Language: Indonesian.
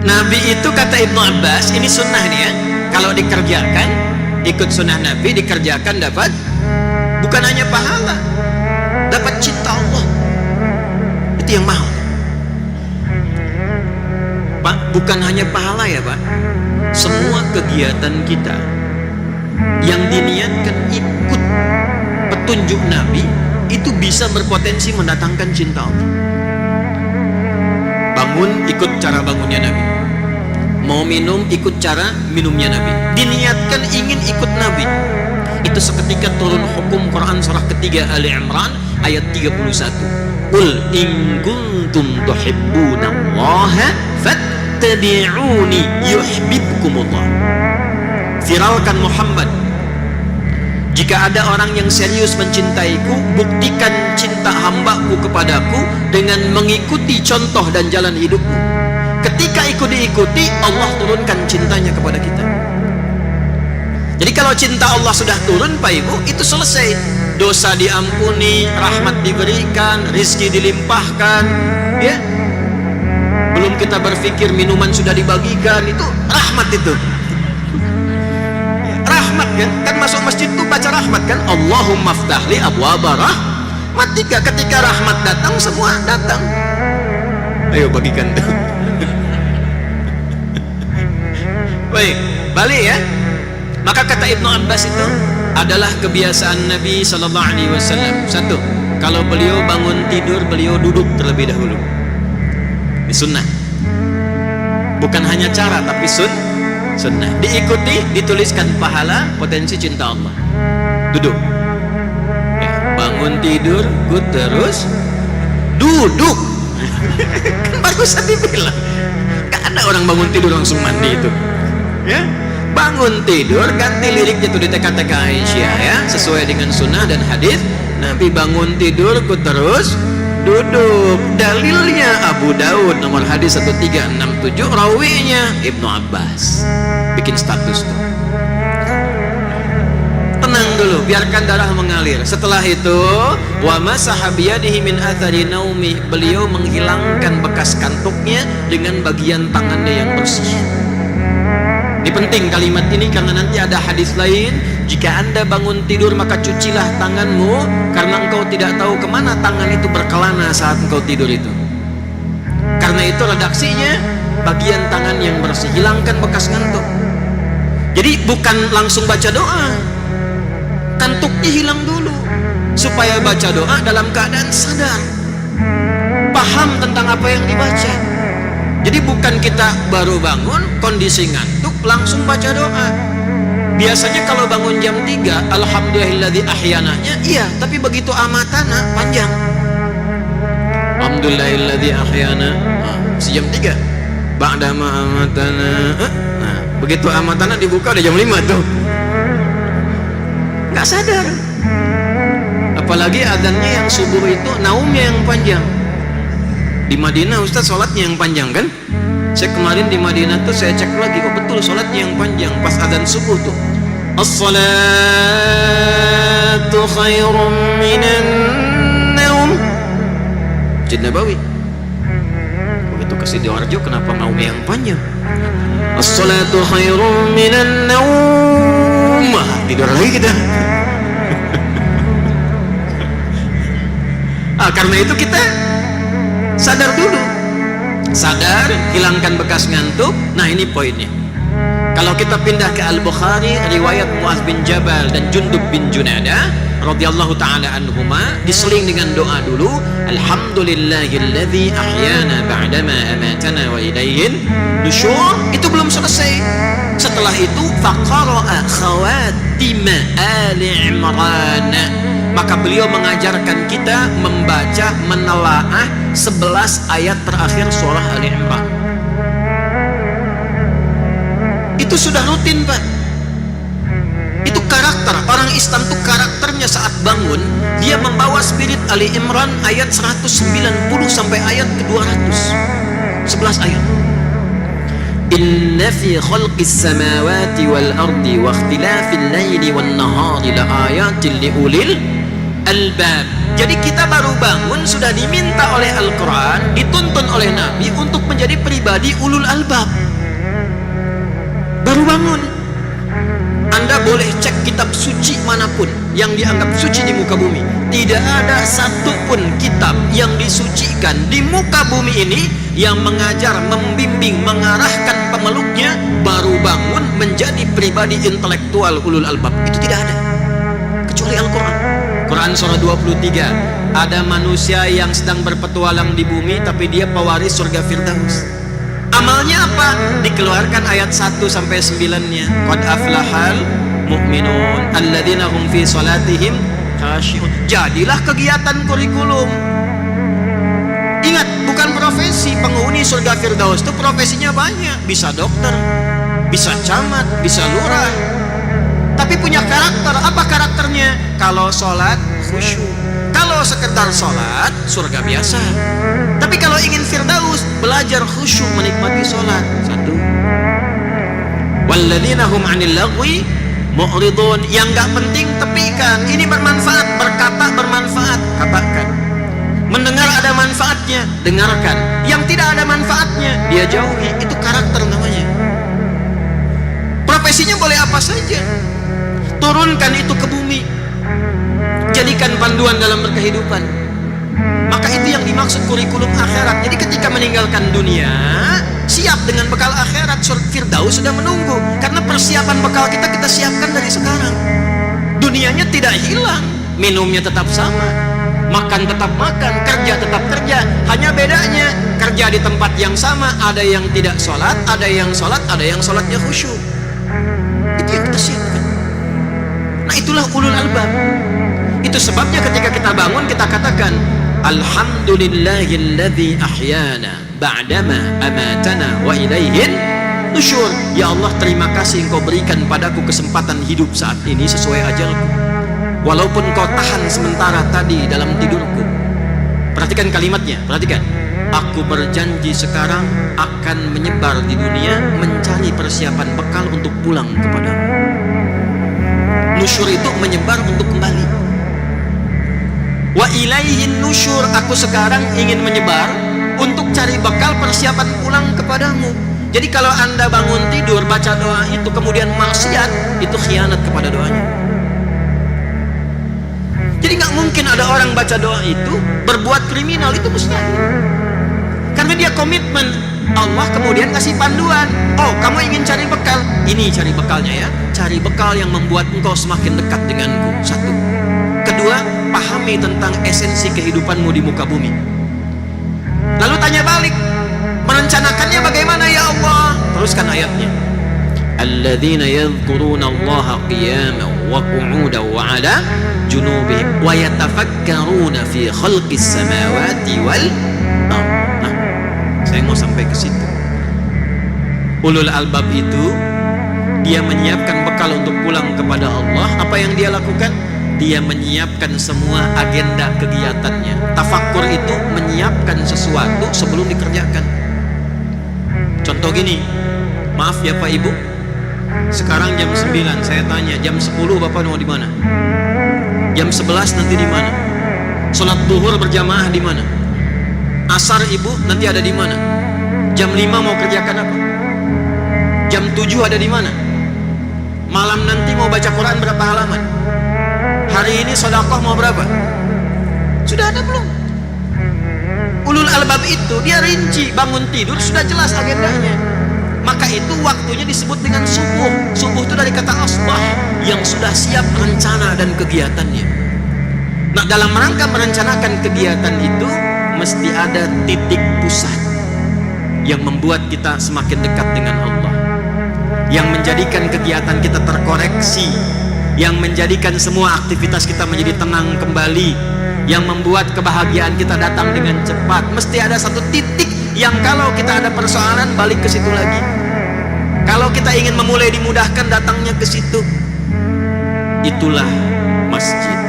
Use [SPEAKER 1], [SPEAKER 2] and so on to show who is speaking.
[SPEAKER 1] Nabi itu kata Ibnu Abbas, ini sunnah nih ya, kalau dikerjakan, ikut sunnah Nabi dikerjakan dapat bukan hanya pahala, dapat cinta Allah. Itu yang mahal Pak, bukan hanya pahala ya Pak, semua kegiatan kita yang diniatkan ikut petunjuk Nabi itu bisa berpotensi mendatangkan cinta Allah. Bangun, ikut cara bangunnya Nabi. Mau minum, ikut cara minumnya Nabi. Diniatkan ingin ikut Nabi, itu seketika turun hukum Quran surah ketiga Ali Imran ayat 31. Qul in kuntum tuhibbunallaha fattabi'uni yuhibbukumullah. Viralkan Muhammad, jika ada orang yang serius mencintaiku, buktikan cinta hambaku kepadaku dengan mengikuti contoh dan jalan hidupku. Ketika ikut diikuti, Allah turunkan cintanya kepada kita. Jadi kalau cinta Allah sudah turun Pak Ibu, itu selesai. Dosa diampuni, rahmat diberikan, rizki dilimpahkan, ya. Belum kita berpikir minuman sudah dibagikan, itu rahmat itu. Rahmat kan masuk masjid itu baca rahmat kan, Allahumma ftahli abwaba rahmat. Ketika rahmat datang, semua datang. Ayo bagikan tuh. Baik, balik ya. Maka kata Ibnu Abbas itu adalah kebiasaan Nabi Sallallahu Alaihi Wasallam. Satu, kalau beliau bangun tidur, beliau duduk terlebih dahulu. Ini sunnah. Bukan hanya cara, tapi sunnah. Diikuti, dituliskan pahala, potensi cinta Allah. Duduk. Ya, bangun tidur, terus duduk. Kan barusan dibilang, gak ada orang bangun tidur langsung mandi itu. Ya, bangun tidur, ganti liriknya itu di TK-TK Aisyah ya, sesuai dengan sunnah dan hadis. Nabi bangun tidur, terus duduk. Dalilnya Abu Daud nomor hadis 1367, rawinya Ibnu Abbas. Bikin status tuh. Tenang dulu, biarkan darah mengalir. Setelah itu, wa masaha biyadihi min athari naumi, beliau menghilangkan bekas kantuknya dengan bagian tangannya yang bersih. Ini penting kalimat ini karena nanti ada hadis lain, jika Anda bangun tidur maka cucilah tanganmu, karena engkau tidak tahu kemana tangan itu berkelana saat engkau tidur itu. Karena itu redaksinya bagian tangan yang bersih, hilangkan bekas ngantuk. Jadi bukan langsung baca doa, kantuknya hilang dulu supaya baca doa dalam keadaan sadar, paham tentang apa yang dibaca. Jadi bukan kita baru bangun kondisi ngantuk langsung baca doa. Biasanya kalau bangun jam 3 alhamdulillahilladzi ahyananya iya, tapi begitu amatana panjang. Alhamdulillahilladzi ahyana jam 3 ba'da ma amatana. Nah, begitu amatana dibuka udah jam 5 tuh. Nggak sadar. Apalagi adzannya yang subuh itu naumnya yang panjang. Di Madinah Ustaz sholatnya yang panjang kan? Saya kemarin di Madinah tuh saya cek lagi, oh betul sholatnya yang panjang pas adzan subuh tuh. As-salatu khairum minan naum. Masjid Nabawi. Begitu ke Sidoarjo kenapa naumnya yang panjang? As-salatu khairum minan naum. Tidur lagi kita. Karena itu kita sadar dulu, sadar, hilangkan bekas ngantuk. Nah ini poinnya. Kalau kita pindah ke Al-Bukhari, riwayat Mu'adz bin Jabal dan Jundub bin Junadah radhiyallahu ta'ala anhuma, diseling dengan doa dulu, alhamdulillahilladzi ahyana ba'dama amatana wa ilaihin nusyur. Itu belum selesai. Setelah itu faqara'a khawatima Ali Imran, maka beliau mengajarkan kita membaca, menelaah 11 ayat terakhir surah Ali Imran. Itu sudah rutin Pak. Itu karakter orang Islam tuh, karakternya saat bangun dia membawa spirit Ali Imran ayat 190 sampai ayat ke-200, 11 ayat. Inna fi khalqis samawati wal ardi wa ikhtilafil laili wan nahari la ayatin li ulil albab. Jadi kita baru bangun sudah diminta oleh Al-Quran, dituntun oleh Nabi untuk menjadi pribadi ulul albab. Baru bangun. Anda boleh cek kitab suci manapun yang dianggap suci di muka bumi. Tidak ada satupun kitab yang disucikan di muka bumi ini yang mengajar, membimbing, mengarahkan pemeluknya baru bangun menjadi pribadi intelektual ulul albab. Itu tidak ada kecuali Al-Quran. Quran surah 23, ada manusia yang sedang berpetualang di bumi tapi dia pewaris surga Firdaus. Amalnya apa? Dikeluarkan ayat 1-9-nya. Qad aflahal mu'minun alladzina hum fi salatihim khashi'un. Jadilah kegiatan kurikulum. Ingat, bukan profesi penghuni surga Firdaus itu profesinya banyak. Bisa dokter, bisa camat, bisa lurah. Tapi punya karakter. Apa karakternya? Kalau sholat khusyuk, kalau sekedar sholat surga biasa. Tapi kalau ingin Firdaus, belajar khusyuk menikmati sholat. Satu. Walladzina hum 'anil lagwi mu'ridun. Yang gak penting tepikan. Ini bermanfaat, berkata bermanfaat, katakan. Mendengar ada manfaatnya, dengarkan. Yang tidak ada manfaatnya, dia jauhi. Itu karakter namanya. Profesinya boleh apa saja. Turunkan itu ke bumi, jadikan panduan dalam berkehidupan. Maka itu yang dimaksud kurikulum akhirat. Jadi ketika meninggalkan dunia, siap dengan bekal akhirat. Firdaus sudah menunggu. Karena persiapan bekal kita siapkan dari sekarang. Dunianya tidak hilang, minumnya tetap sama, makan tetap makan, kerja tetap kerja. Hanya bedanya kerja di tempat yang sama. Ada yang tidak sholat, ada yang sholat, ada yang sholatnya khusyuk. Itu yang kita siapkan. Nah, itulah ulul albab. Itu sebabnya ketika kita bangun kita katakan alhamdulillahilladzi ahyana ba'dama amatana wa ilaihin nusyur. Ya Allah, terima kasih Engkau berikan padaku kesempatan hidup saat ini sesuai ajalku, walaupun Kau tahan sementara tadi dalam tidurku. Perhatikan kalimatnya, perhatikan. Aku berjanji sekarang akan menyebar di dunia mencari persiapan bekal untuk pulang kepadamu. Nusyur itu menyebar untuk kembali. Wa ilaihin nusyur, aku sekarang ingin menyebar untuk cari bekal persiapan pulang kepadamu. Jadi kalau Anda bangun tidur baca doa itu kemudian maksiat, itu khianat kepada doanya. Jadi nggak mungkin ada orang baca doa itu berbuat kriminal, itu mustahil. Karena dia komitmen. Allah kemudian kasih panduan. Oh, kamu ingin cari bekal? Ini cari bekalnya ya. Cari bekal yang membuat engkau semakin dekat denganku. Satu. Kedua, pahami tentang esensi kehidupanmu di muka bumi. Lalu tanya balik, merencanakannya bagaimana ya Allah? Teruskan ayatnya. Alladzina yadhkuruna Allaha qiyaman wa qu'udan wa 'ala junubihim wa yatafakkaruna fi khalqis samawati wal ardh. Saya mau sampai ke situ. Ulul albab itu dia menyiapkan bekal untuk pulang kepada Allah. Apa yang dia lakukan? Dia menyiapkan semua agenda kegiatannya. Tafakkur itu menyiapkan sesuatu sebelum dikerjakan. Contoh gini, maaf ya Pak Ibu, sekarang jam 9, saya tanya jam 10 Bapak mau di mana? Jam 11 nanti di mana? Sholat duhur berjamaah di mana? Asar Ibu nanti ada di mana? Jam 5 mau kerjakan apa? Jam 7 ada di mana? Malam nanti mau baca Quran berapa halaman? Hari ini sedekah mau berapa? Sudah ada belum? Ulul albab itu dia rinci, bangun tidur sudah jelas agendanya. Maka itu waktunya disebut dengan subuh. Subuh itu dari kata asbah, yang sudah siap rencana dan kegiatannya. Nah, dalam rangka merencanakan kegiatan itu mesti ada titik pusat yang membuat kita semakin dekat dengan Allah, yang menjadikan kegiatan kita terkoreksi, yang menjadikan semua aktivitas kita menjadi tenang kembali, yang membuat kebahagiaan kita datang dengan cepat. Mesti ada satu titik yang kalau kita ada persoalan balik ke situ lagi. Kalau kita ingin memulai dimudahkan datangnya ke situ. Itulah masjid.